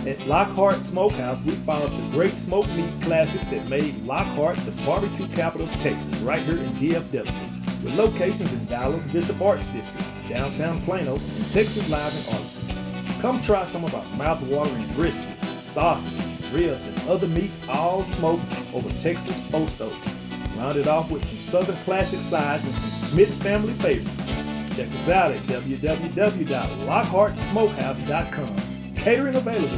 At Lockhart Smokehouse, we found up the great smoked meat classics that made Lockhart the barbecue capital of Texas, right here in DFW, with locations in Dallas, Bishop Arts District, downtown Plano, and Texas Live in Arlington. Come try some of our mouth-watering brisket, sausage, ribs, and other meats all smoked over Texas post oak. Rounded off with some Southern classic sides and some Smith family favorites. Check us out at www.lockhartsmokehouse.com. Catering available.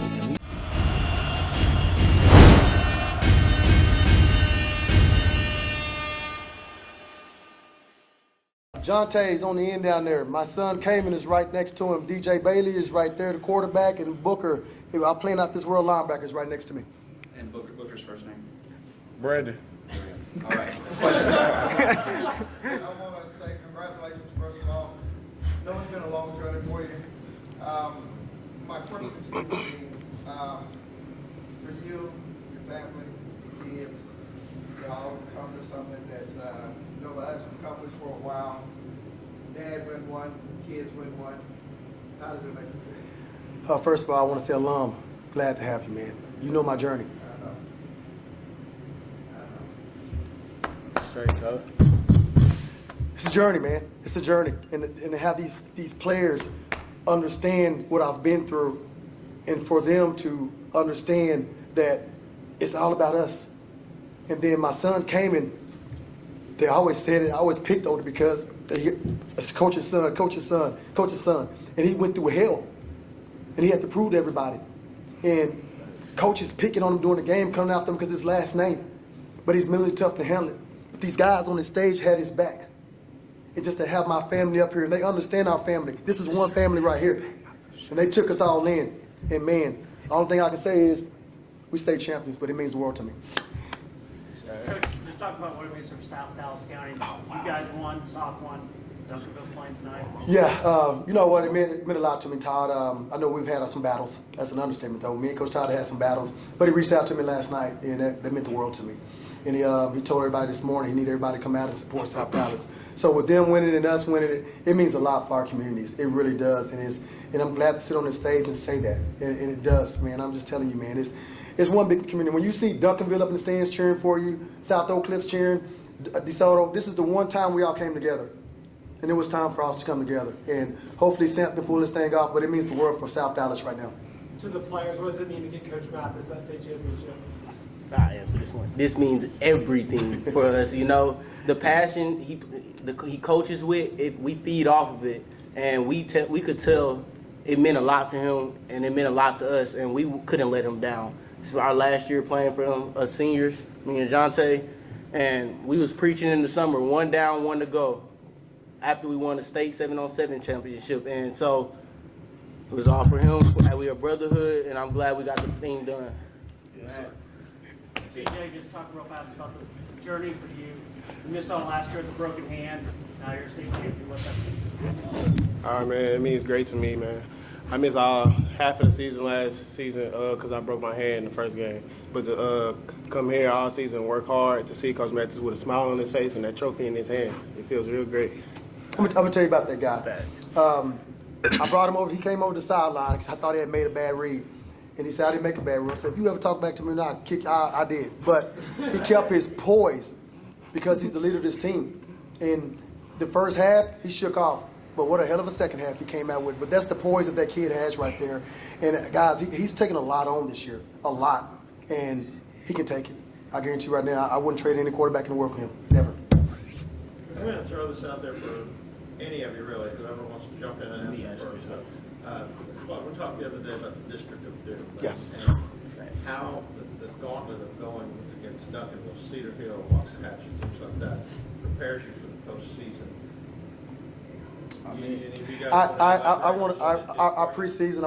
Jonte's on the end down there. My son Cayman is right next to him. DJ Bailey is right there, the quarterback, and Booker, I'm playing out this world linebacker, is right next to me. And Booker's first name? Brandon. All right. Questions? I want to say congratulations, first of all. I know it's been a long journey for you. My question to you would be, for you, your family, your kids, y'all come to something that nobody has accomplished for a while. Dad win one, kids win one. How does it make you feel? First of all, I want to say, Alum, glad to have you, man. You know my journey. Straight up. It's a journey, man. It's a journey. And to have these players understand what I've been through, and for them to understand that it's all about us. And then my son came in, they always said it, I always picked on it because it's coach's son. And he went through hell. And he had to prove to everybody. And coach is picking on him during the game, coming after him because his last name. But he's mentally tough to handle it. But these guys on the stage had his back. And just to have my family up here, and they understand our family. This is one family right here. And they took us all in. And man, the only thing I can say is we stay champions, but it means the world to me. Coach, just talk about what it means from South Dallas County. You guys won, SOC won. Duncanville's playing tonight. Yeah, you know what, it meant a lot to me, Todd. I know we've had some battles. That's an understatement, though. Me and Coach Todd had some battles. But he reached out to me last night, and that meant the world to me. And he told everybody this morning he needed everybody to come out and support South Dallas. So with them winning and us winning it, it means a lot for our communities. It really does. And I'm glad to sit on this stage and say that. And it does, man. I'm just telling you, man. It's one big community. When you see Duncanville up in the stands cheering for you, South Oak Cliffs cheering, DeSoto, this is the one time we all came together. And it was time for us to come together. And hopefully Sam can pull this thing off, but it means the world for South Dallas right now. To the players, what does it mean to get Coach Mathis that state championship? I answer this one. This means everything for us. You know, the passion he coaches with, we feed off of it, and we could tell it meant a lot to him, and it meant a lot to us, and we couldn't let him down. This is our last year playing for him, us seniors, me and Jonte, and we was preaching in the summer, 1 down, 1 to go, after we won the state 7-on-7 championship, and so it was all for him. We are a brotherhood, and I'm glad we got the thing done. Yes, sir. CJ, just talk real fast about the journey for you. You missed on last year with a broken hand. Now you're a state champion. What's that mean? All right, man. It means great to me, man. I missed half of the season last season because I broke my hand in the first game. But to come here all season and work hard, to see Coach Mathis with a smile on his face and that trophy in his hand, it feels real great. I'm going to tell you about that guy. I brought him over. He came over the sideline because I thought he had made a bad read. And he said, I didn't make a bad read. I said, if you ever talk back to me, I did. But he kept his poise because he's the leader of this team. In the first half, he shook off. But what a hell of a second half he came out with. But that's the poise that kid has right there. And guys, he's taken a lot on this year. A lot. And he can take it. I guarantee you right now, I wouldn't trade any quarterback in the world for him. Never. I'm going to throw this out there for any of you, really, whoever wants to jump in and answer first. We talked the other day about the District of Doom. Yes. And how the gauntlet of going against Duncanville, Cedar Hill, Waxahachie, things like that, prepares you for the postseason. Our preseason,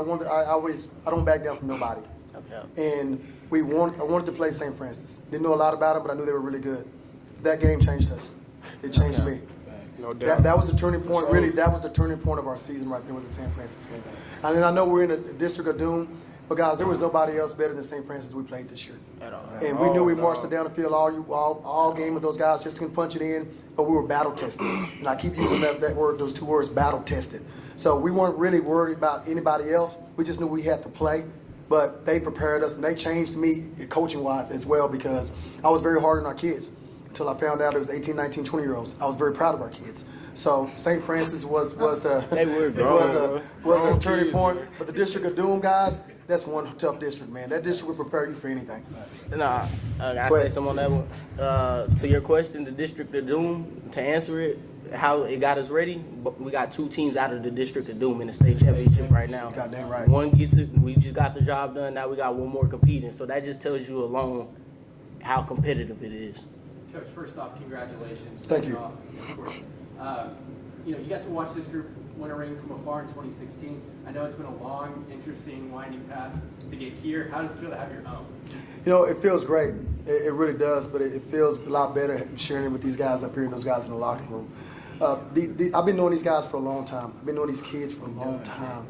I don't back down from nobody. Okay. And I wanted to play St. Francis. Didn't know a lot about them, but I knew they were really good. That game changed us. It changed me. No doubt. That was the turning point. Really, that was the turning point of our season right there was the St. Francis game. And I know we're in the District of Doom, but guys, there was nobody else better than St. Francis we played this year. And we knew we marched it down the field all game with those guys just couldn't punch it in, but we were battle tested. And I keep using that word, those two words, battle tested. So we weren't really worried about anybody else. We just knew we had to play. but they prepared us and they changed me coaching-wise as well because I was very hard on our kids until I found out it was 18, 19, 20-year-olds. I was very proud of our kids. So St. Francis was the They were grown, was the turning point. But the District of Doom guys, that's one tough district, man. That district will prepare you for anything. Nah, I say something on that one. To your question, the District of Doom, to answer it, how it got us ready, but we got 2 teams out of the District of Doom in the state championship right now. Goddamn right. One gets it, we just got the job done, now we got one more competing. So that just tells you alone how competitive it is. Coach, first off, congratulations. Thank you. You got to watch this group win a ring from afar in 2016. I know it's been a long, interesting, winding path to get here. How does it feel to have your own? It feels great. It really does, but it feels a lot better sharing it with these guys up here and those guys in the locker room. I've been knowing these guys for a long time. I've been knowing these kids for a long time.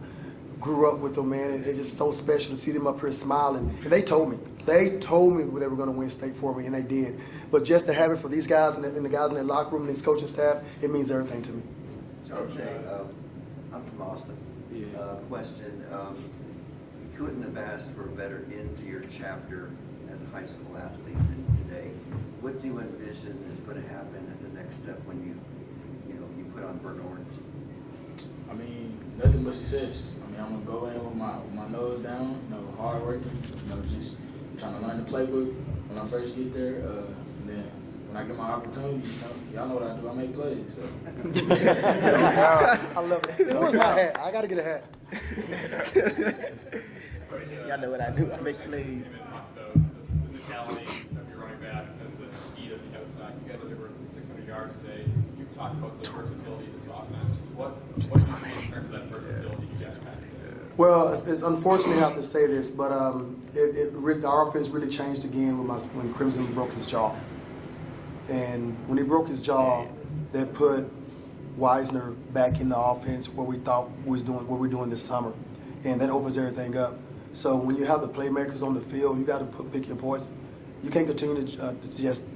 Grew up with them, man, and it's just so special to see them up here smiling. And they told me they were going to win state for me, and they did. But just to have it for these guys and the guys in their locker room and this coaching staff, it means everything to me. Okay, I'm from Austin. Question, you couldn't have asked for a better end to your chapter as a high school athlete than today. What do you envision is going to happen at the next step when you put on burnt orange? I mean, nothing but success. I mean, I'm gonna go in with my nose down, hard working, just trying to learn the playbook when I first get there. And then when I get my opportunity, y'all know what I do. I make plays. So. I love it. Where's my hat? I gotta get a hat. Y'all know what I do. I make plays. The physicality of your running backs and the speed of the outside. You guys did over 600 yards today. You've talked about the versatility of this offense. What do you see in terms of that versatility you guys have today? Well, it's unfortunate to have to say this, but our offense really changed again when Crimson broke his jaw. And when he broke his jaw, that put Wisner back in the offense where we thought what we're doing this summer, and that opens everything up. So when you have the playmakers on the field, you got to pick your poison. You can't continue to just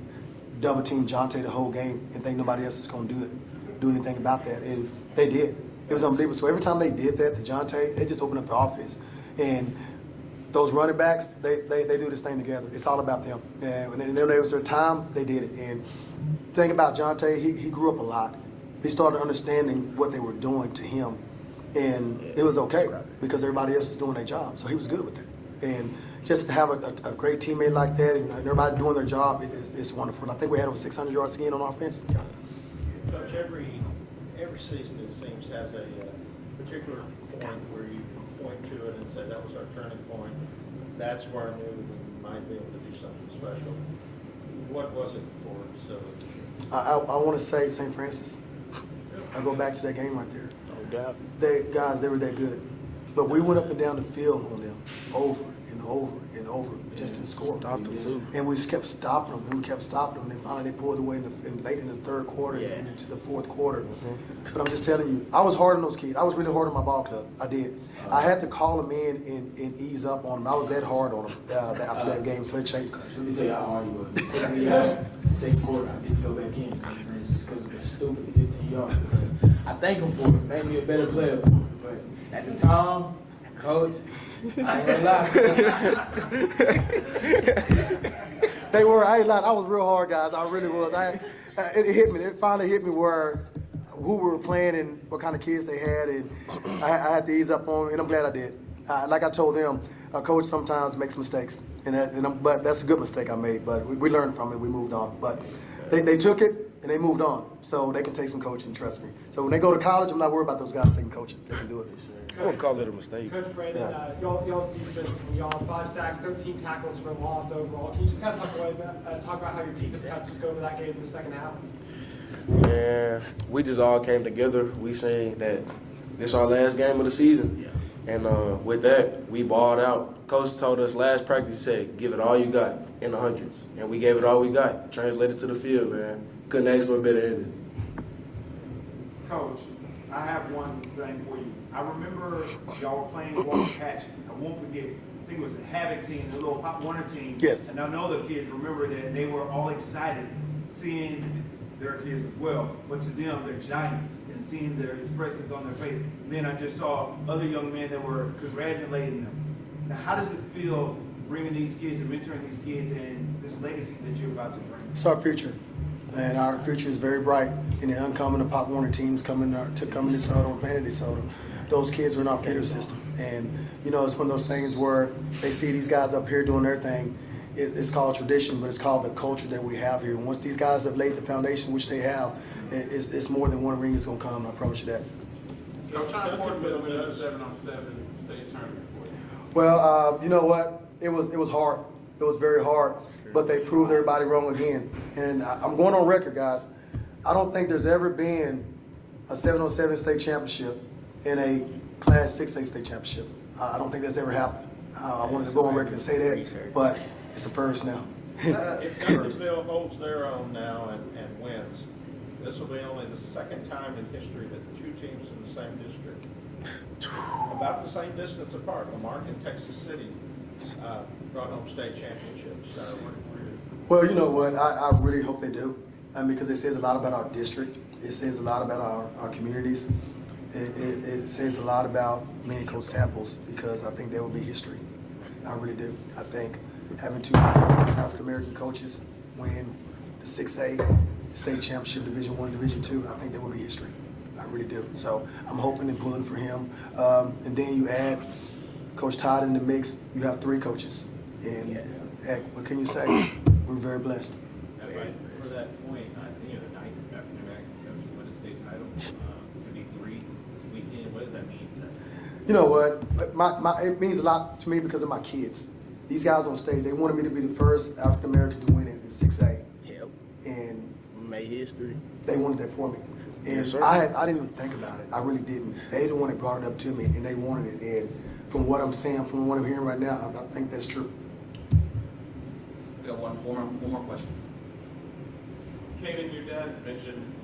double team Jonte the whole game and think nobody else is going to do anything about that, and they did. It was unbelievable. So every time they did that to Jonte, they just opened up the offense. And those running backs, they do this thing together. It's all about them. And when it was their time, they did it. And the thing about Jonte, he grew up a lot. He started understanding what they were doing to him. And it was okay because everybody else is doing their job. So he was good with that. And just to have a great teammate like that and everybody doing their job, it's wonderful. I think we had over 600 yards again on offense. Coach, every season it seems has a particular point where you point to it and say that was our turning point. That's where I knew we might be able to do something special. What was it for DeSoto? I want to say St. Francis. I go back to that game right there. No doubt. They were that good. But we went up and down the field on them over and over and over. We just didn't score. Stopped them too. And we just kept stopping them. And we kept stopping them. And finally they pulled away late in the third quarter and into the fourth quarter. But I'm just telling you, I was hard on those kids. I was really hard on my ball club. I did. I had to call them in and ease up on them. I was that hard on them after that game, so it changed us. Let me tell you how hard you was. You took me out, second quarter, I didn't go back in, for instance, because of the stupid 15 yards. I thank him for it, made me a better player for it. But at the time, coach, I ain't gonna lie. They were, I ain't lying, I was real hard, guys. I really was. It hit me. It finally hit me where who we were playing and what kind of kids they had, and I had to ease up on them, and I'm glad I did. Like I told them, a coach sometimes makes mistakes, but that's a good mistake I made, but we learned from it, we moved on. But they took it, and they moved on, so they can take some coaching, trust me. So when they go to college, I'm not worried about those guys taking coaching. They can do it. I wouldn't call it a mistake. Coach Brandon, y'all's defense, y'all 5 sacks, 13 tackles for loss overall. Can you just kind of talk about how your defense kind of took over that game in the second half? Yeah, we just all came together. We saying that this our last game of the season. And with that, we balled out. Coach told us last practice, he said, give it all you got in the hundreds. And we gave it all we got. Translated to the field, man. Couldn't ask for a better ending. Coach, I have one thing for you. I remember y'all were playing Walker Patch. I won't forget, I think it was a Havoc team, the little Pop Warner team. Yes. And I know the kids remember that they were all excited seeing their kids as well. But to them, they're giants, and seeing their expressions on their face. And then I just saw other young men that were congratulating them Now, how does it feel bringing these kids and mentoring these kids and this legacy that you're about to bring? It's our future, and our future is very bright. And the upcoming Pop Warner teams coming to DeSoto and playing at DeSoto, those kids are in our feeder system. And you know, it's one of those things where they see these guys up here doing their thing. It's called tradition, but it's called the culture that we have here. And once these guys have laid the foundation, which they have, it's more than one ring is going to come. I promise you that. Coach, how important was winning the 7-on-7 state tournament for you? Well, you know what? It was hard. It was very hard, but they proved everybody wrong again. And I'm going on record, guys. I don't think there's ever been a 7-on-7 state championship in a Class 6A state championship. I don't think that's ever happened. I wanted to go on record and say that, but it's a first now. If Centerville holds their own now and wins, this will be only the second time in history that two teams in the same district, about the same distance apart, Lamarck and Texas City, brought home state championships. Well, you know what? I really hope they do. Because it says a lot about our district. It says a lot about our communities. It says a lot about me and Coach Samples, because I think there will be history. I really do. I think having two African American coaches win the 6A state championship, Division I, Division II, I think there will be history. I really do. So I'm hoping and pulling for him. And then you add Coach Todd in the mix, you have three coaches. And heck, what can you say? We're very blessed. For that point, the ninth African American coach to win a state title, could be 3 this weekend. What does that mean? You know what? It means a lot to me because of my kids. These guys on stage, they wanted me to be the first African American to win it in 6A. Yep. And made history. They wanted that for me. And Yes, sir. I didn't even think about it. I really didn't. They the one that brought it up to me, and they wanted it. And from what I'm saying, from what I'm hearing right now, I think that's true. We got one more question. Kaden, your dad mentioned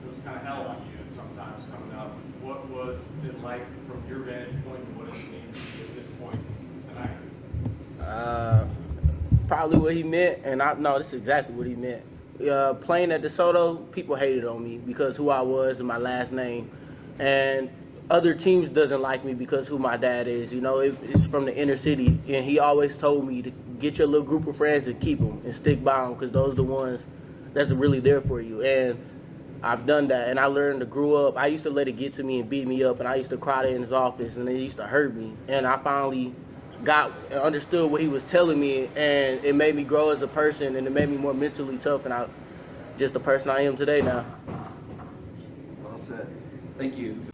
it was kind of hell on you sometimes coming up. What was it like from your vantage point, and what does it mean to you at this point tonight? Probably what he meant, and no, this is exactly what he meant. Playing at DeSoto, people hated on me because who I was and my last name, and other teams doesn't like me because who my dad is. You know, it's from the inner city, and he always told me to get your little group of friends and keep them and stick by them because those are the ones that's really there for you. And I've done that, and I learned to grow up. I used to let it get to me and beat me up, and I used to cry there in his office, and it used to hurt me. And I finally understood what he was telling me, and it made me grow as a person, and it made me more mentally tough, and just the person I am today now. Well said. Thank you.